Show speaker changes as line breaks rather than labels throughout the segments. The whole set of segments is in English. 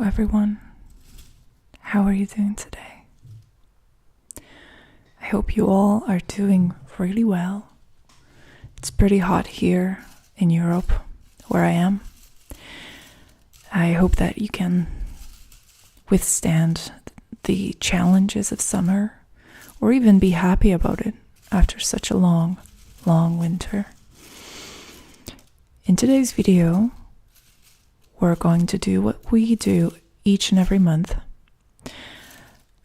everyone. How are you doing today? I hope you all are doing really well. It's pretty hot here in Europe, where I am. I hope that you can withstand the challenges of summer, or even be happy about it after such a long winter. In today's video, we're going to do what we do each and every month.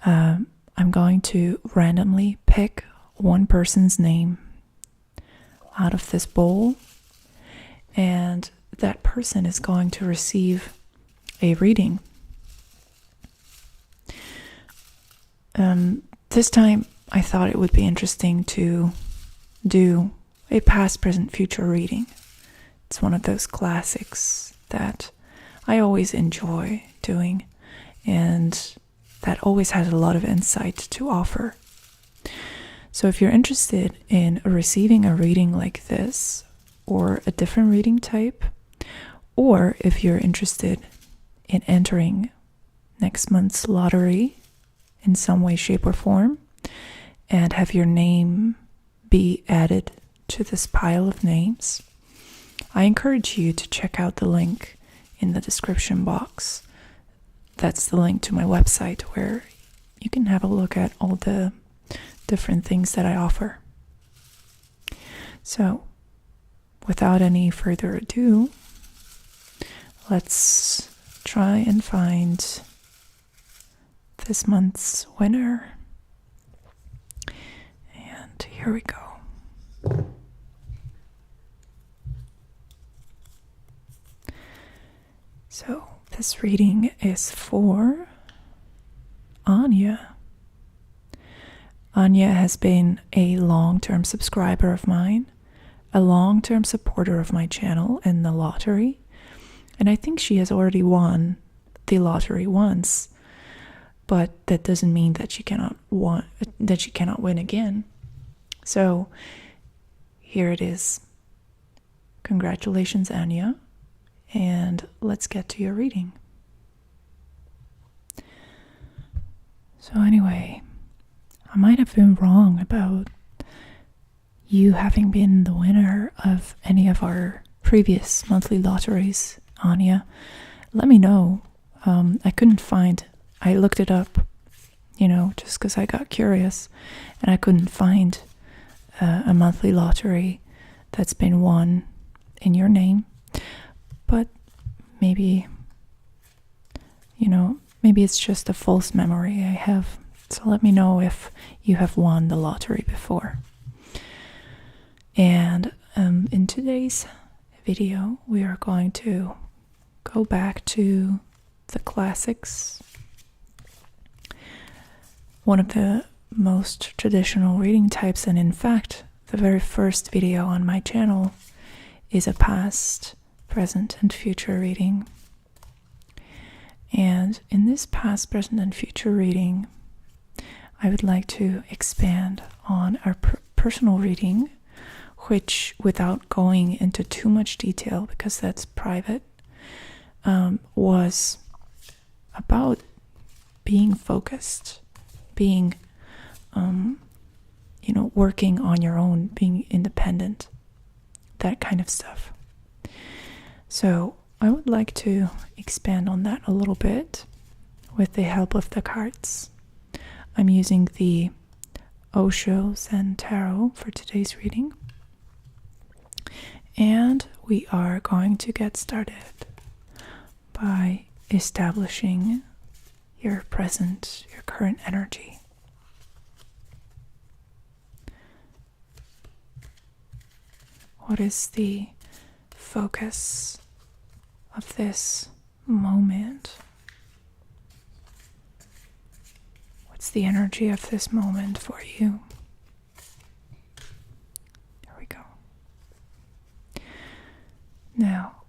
I'm going to randomly pick one person's name out of this bowl, and that person is going to receive a reading. This time, I thought it would be interesting to do a past, present, future reading. It's one of those classics that I always enjoy doing, and that always has a lot of insight to offer. So if you're interested in receiving a reading like this, or a different reading type, or if you're interested in entering next month's lottery in some way, shape, or form, and have your name be added to this pile of names, I encourage you to check out the link in the description box. That's the link to my website where you can have a look at all the different things that I offer. So, without any further ado, let's try and find this month's winner. And here we go. So, this reading is for Anya. Anya has been a long-term subscriber of mine, a long-term supporter of my channel and the lottery, and I think she has already won the lottery once, but that doesn't mean that she cannot win again. So, here it is. Congratulations, Anya. And let's get to your reading. So anyway, I might have been wrong about you having been the winner of any of our previous monthly lotteries, Anya. Let me know. I looked it up, just because I got curious, and I couldn't find a monthly lottery that's been won in your name. But maybe it's just a false memory I have. So let me know if you have won the lottery before. And in today's video, we are going to go back to the classics. One of the most traditional reading types, and in fact, the very first video on my channel is a past, present, and future reading. And in this past, present, and future reading, I would like to expand on our personal reading, which, without going into too much detail because that's private, was about being focused, being, working on your own, being independent, that kind of stuff. So I would like to expand on that a little bit with the help of the cards. I'm using the Osho Zen Tarot for today's reading. And we are going to get started by establishing your current energy. What is the focus of this moment? What's the energy of this moment for you? There we go. Now,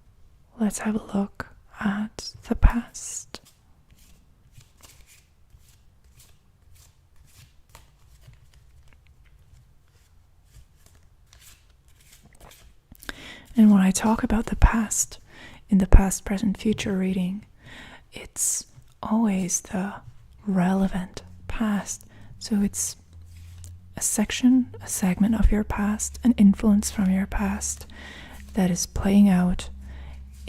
let's have a look at the past. And when I talk about the past, in the past, present, future reading, it's always the relevant past. So it's a segment of your past, an influence from your past that is playing out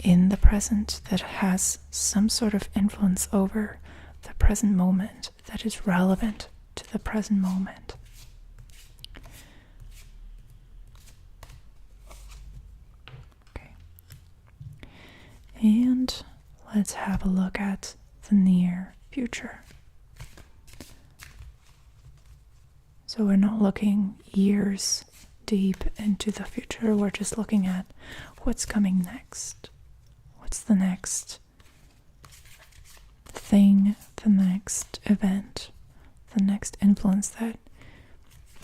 in the present, that has some sort of influence over the present moment, that is relevant to the present moment. Okay. And let's have a look at the near future. So we're not looking years deep into the future, we're just looking at what's coming next. What's the next thing, the next event, the next influence that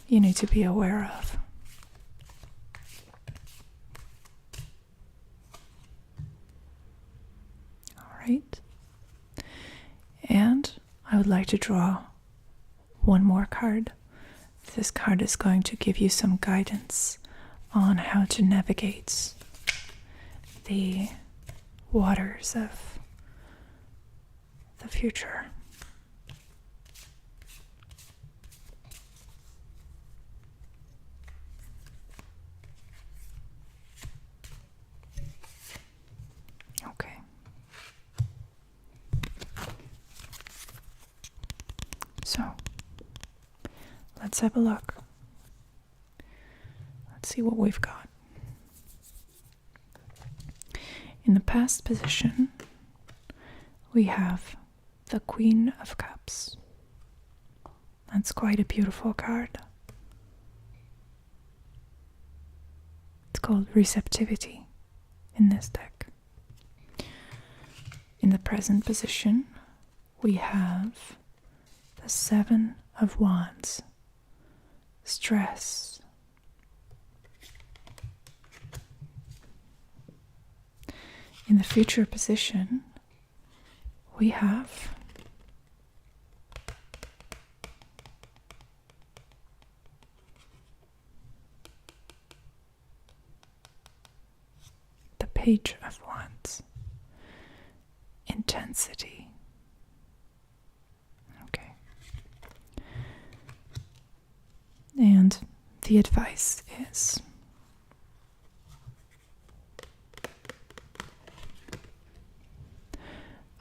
you need to be aware of? All right. And I would like to draw one more card. This card is going to give you some guidance on how to navigate the waters of the future. Okay. So, let's have a look. Let's see what we've got. In the past position, we have the Queen of Cups. That's quite a beautiful card. It's called Receptivity in this deck. In the present position, we have the Seven of Wands. Stress. In the future position, we have the Page of Wands. Intensity. Okay. And the advice is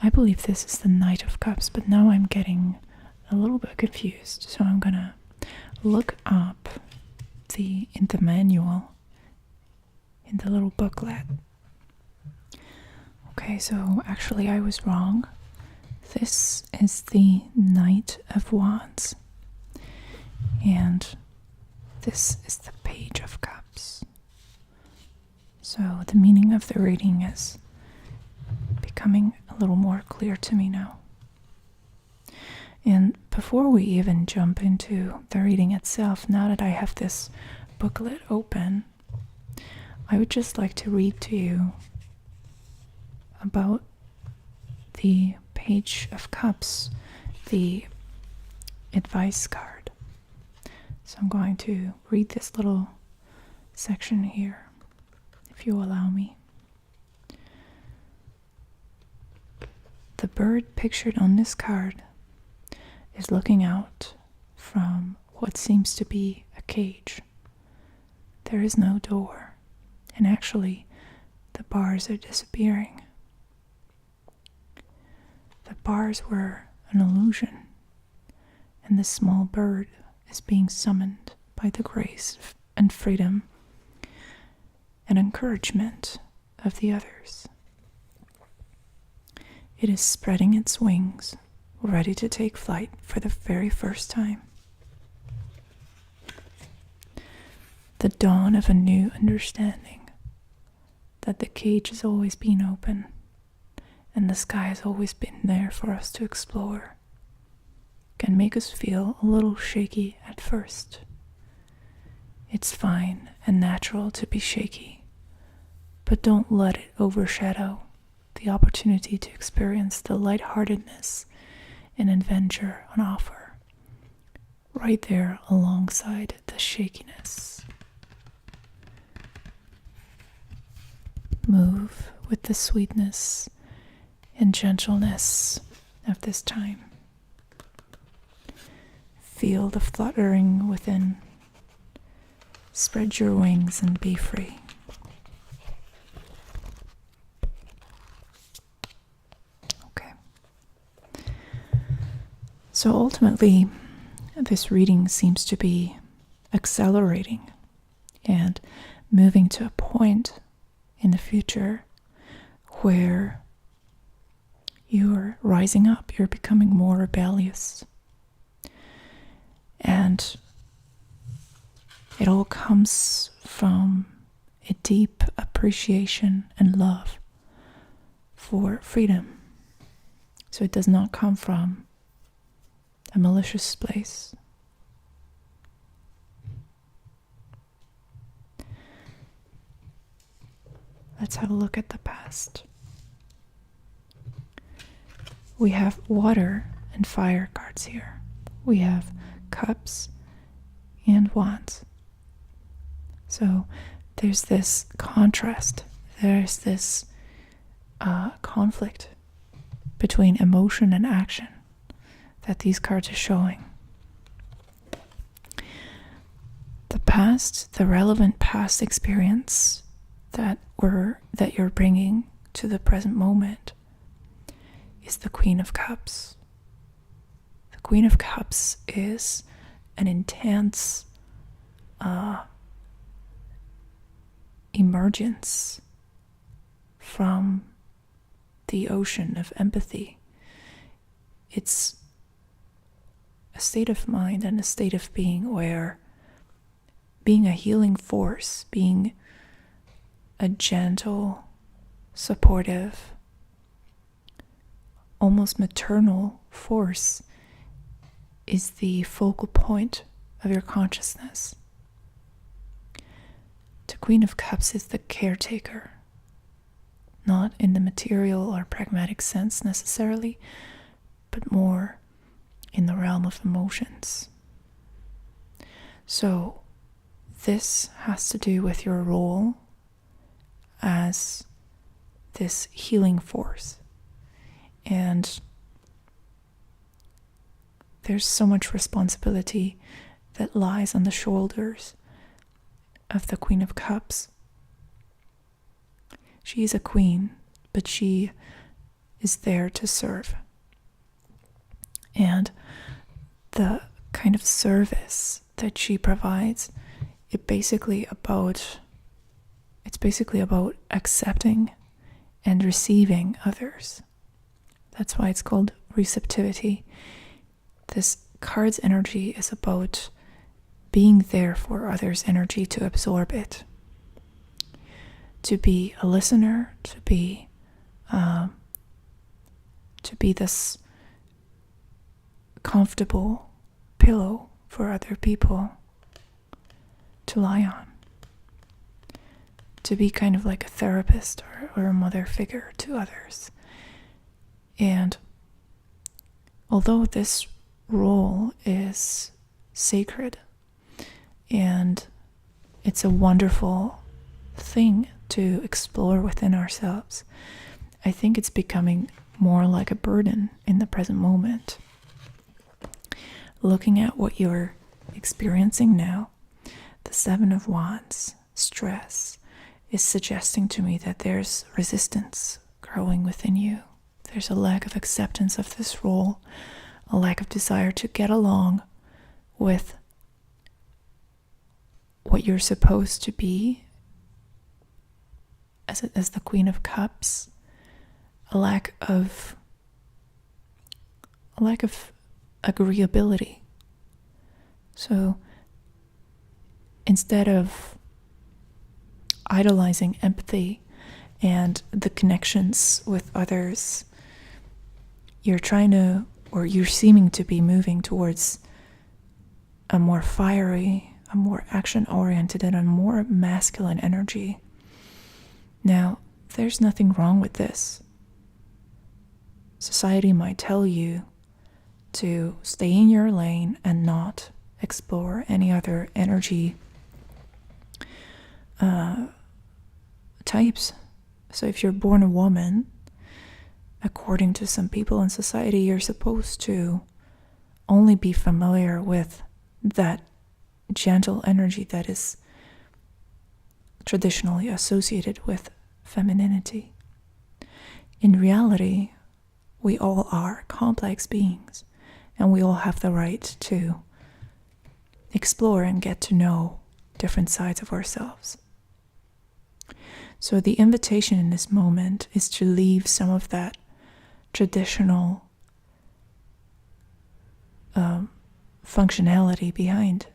I believe this is the Knight of Cups, but now I'm getting a little bit confused, so I'm gonna look up in the manual, in the little booklet. Okay, so actually I was wrong. This is the Knight of Wands, and this is the Page of Cups. So the meaning of the reading is becoming a little more clear to me now. And before we even jump into the reading itself, now that I have this booklet open, I would just like to read to you about the Page of Cups, the advice card. So I'm going to read this little section here, if you allow me. The bird pictured on this card is looking out from what seems to be a cage. There is no door, and actually, the bars are disappearing. The bars were an illusion, and this small bird is being summoned by the grace and freedom and encouragement of the others. It is spreading its wings, ready to take flight for the very first time. The dawn of a new understanding that the cage has always been open and the sky has always been there for us to explore can make us feel a little shaky at first. It's fine and natural to be shaky, but don't let it overshadow the opportunity to experience the lightheartedness and adventure on offer, right there alongside the shakiness. Move with the sweetness and gentleness of this time. Feel the fluttering within. Spread your wings and be free. Okay. So ultimately, this reading seems to be accelerating and moving to a point in the future where you're rising up, you're becoming more rebellious. And it all comes from a deep appreciation and love for freedom. So it does not come from a malicious place. Let's have a look at the past. We have water and fire cards here. We have cups and wands. So there's this contrast. There's this conflict between emotion and action that these cards are showing. The relevant past experience that you're bringing to the present moment is the Queen of Cups. The Queen of Cups is an intense emergence from the ocean of empathy. It's a state of mind and a state of being where being a healing force, being a gentle, supportive, almost maternal force is the focal point of your consciousness. The Queen of Cups is the caretaker, not in the material or pragmatic sense necessarily, but more in the realm of emotions. So this has to do with your role as this healing force. And there's so much responsibility that lies on the shoulders of the Queen of Cups. She is a queen, but she is there to serve. And the kind of service that she provides, it's basically about accepting and receiving others. That's why it's called receptivity. This card's energy is about being there for others' energy to absorb it, to be a listener, to be this comfortable pillow for other people to lie on, to be kind of like a therapist or a mother figure to others. And although this role is sacred and it's a wonderful thing to explore within ourselves, I think it's becoming more like a burden in the present moment. Looking at what you're experiencing now, the Seven of Wands, stress, is suggesting to me that there's resistance growing within you. There's a lack of acceptance of this role, a lack of desire to get along with what you're supposed to be as the Queen of Cups, a lack of agreeability. So instead of idolizing empathy and the connections with others, you're seeming to be moving towards a more fiery, a more action-oriented, and a more masculine energy. Now, there's nothing wrong with this. Society might tell you to stay in your lane and not explore any other energy types. So if you're born a woman, according to some people in society, you're supposed to only be familiar with that gentle energy that is traditionally associated with femininity. In reality, we all are complex beings, and we all have the right to explore and get to know different sides of ourselves. So the invitation in this moment is to leave some of that traditional functionality behind,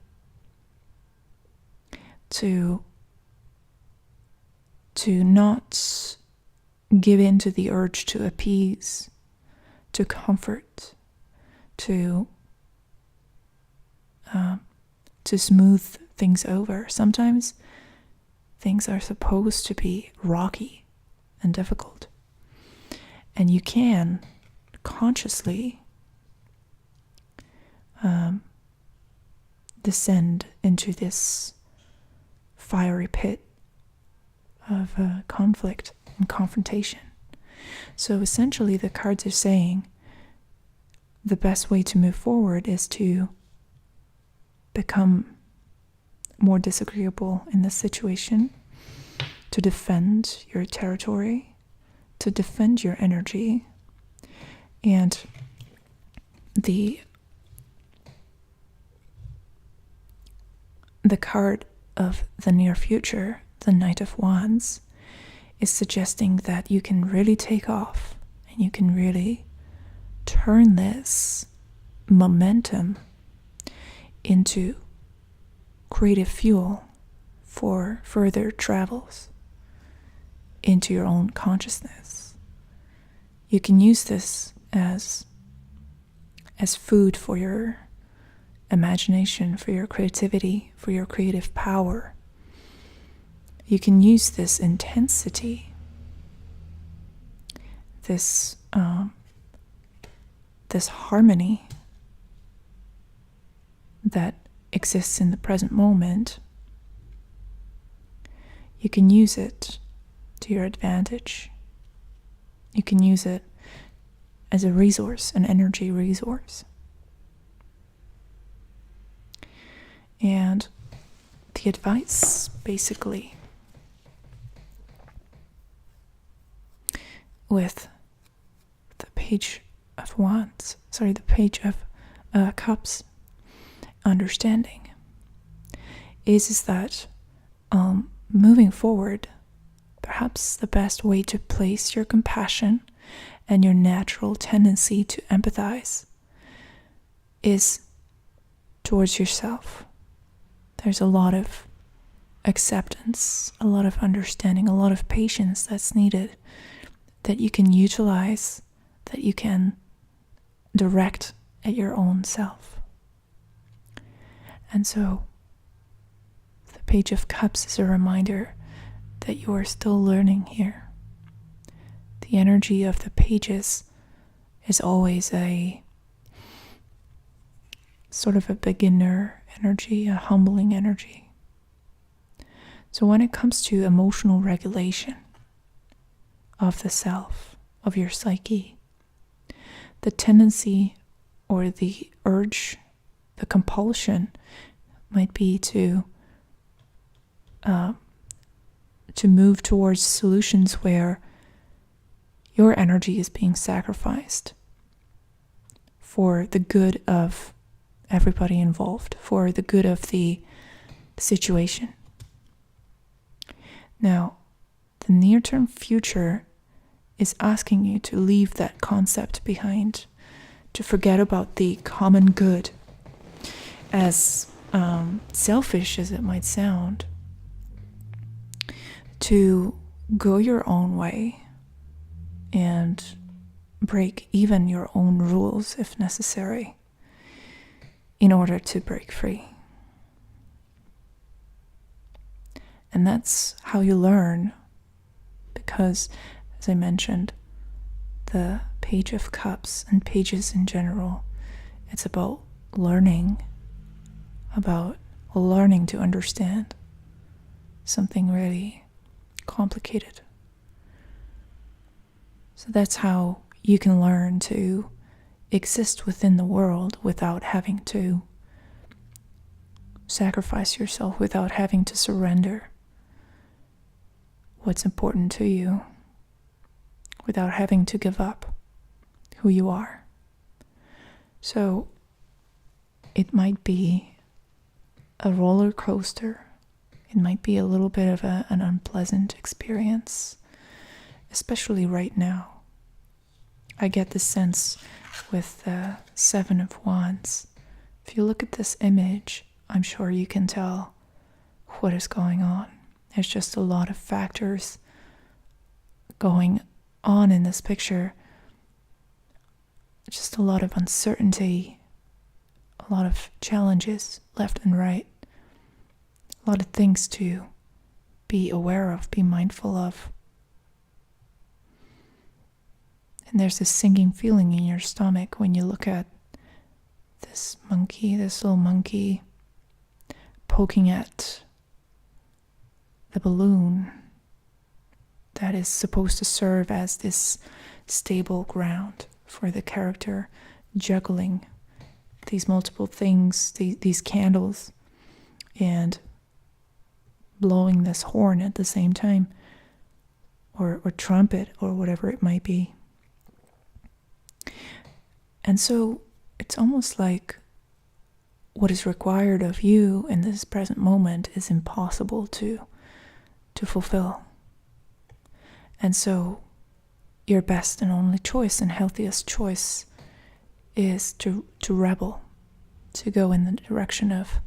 to not give in to the urge to appease, to comfort, to smooth things over. Sometimes things are supposed to be rocky and difficult, and you can consciously descend into this fiery pit of conflict and confrontation. So essentially, the cards are saying the best way to move forward is to become more disagreeable in this situation, to defend your territory, to defend your energy. And the card of the near future, the Knight of Wands, is suggesting that you can really take off and you can really turn this momentum into creative fuel for further travels into your own consciousness. You can use this as food for your imagination, for your creativity, for your creative power. You can use this intensity, this harmony that exists in the present moment. You can use it to your advantage. You can use it as a resource, an energy resource. And the advice, basically, with the Page of Wands, the Page of Cups, understanding, is that moving forward, perhaps the best way to place your compassion and your natural tendency to empathize is towards yourself. There's a lot of acceptance, a lot of understanding, a lot of patience that's needed, that you can utilize, that you can direct at your own self. And so the Page of Cups is a reminder that you are still learning here. The energy of the pages is always a sort of a beginner energy, a humbling energy. So when it comes to emotional regulation of the self, of your psyche, the tendency or the urge, the compulsion might be to move towards solutions where your energy is being sacrificed for the good of everybody involved, for the good of the situation. Now, the near-term future is asking you to leave that concept behind, to forget about the common good, as selfish as it might sound, to go your own way and break even your own rules if necessary in order to break free. And that's how you learn, because, as I mentioned, the Page of Cups and pages in general, it's about learning to understand something really complicated. So that's how you can learn to exist within the world without having to sacrifice yourself, without having to surrender what's important to you, without having to give up who you are. So it might be a roller coaster. It might be a little bit of an unpleasant experience, especially right now. I get the sense with the Seven of Wands. If you look at this image, I'm sure you can tell what is going on. There's just a lot of factors going on in this picture. Just a lot of uncertainty, a lot of challenges left and right, a lot of things to be aware of, be mindful of. And there's this sinking feeling in your stomach when you look at this monkey, this little monkey, poking at the balloon that is supposed to serve as this stable ground for the character, juggling these multiple things, these candles, and blowing this horn at the same time, or trumpet, or whatever it might be. And so it's almost like what is required of you in this present moment is impossible to fulfill. And so your best and only choice and healthiest choice is to rebel, to go in the direction of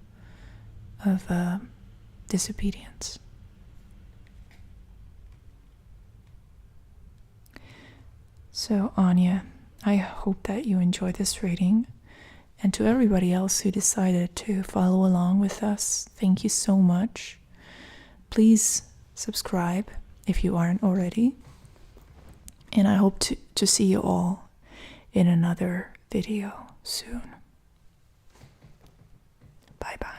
disobedience. So Anya, I hope that you enjoyed this reading. And to everybody else who decided to follow along with us, thank you so much. Please subscribe if you aren't already. And I hope to see you all in another video soon. Bye-bye.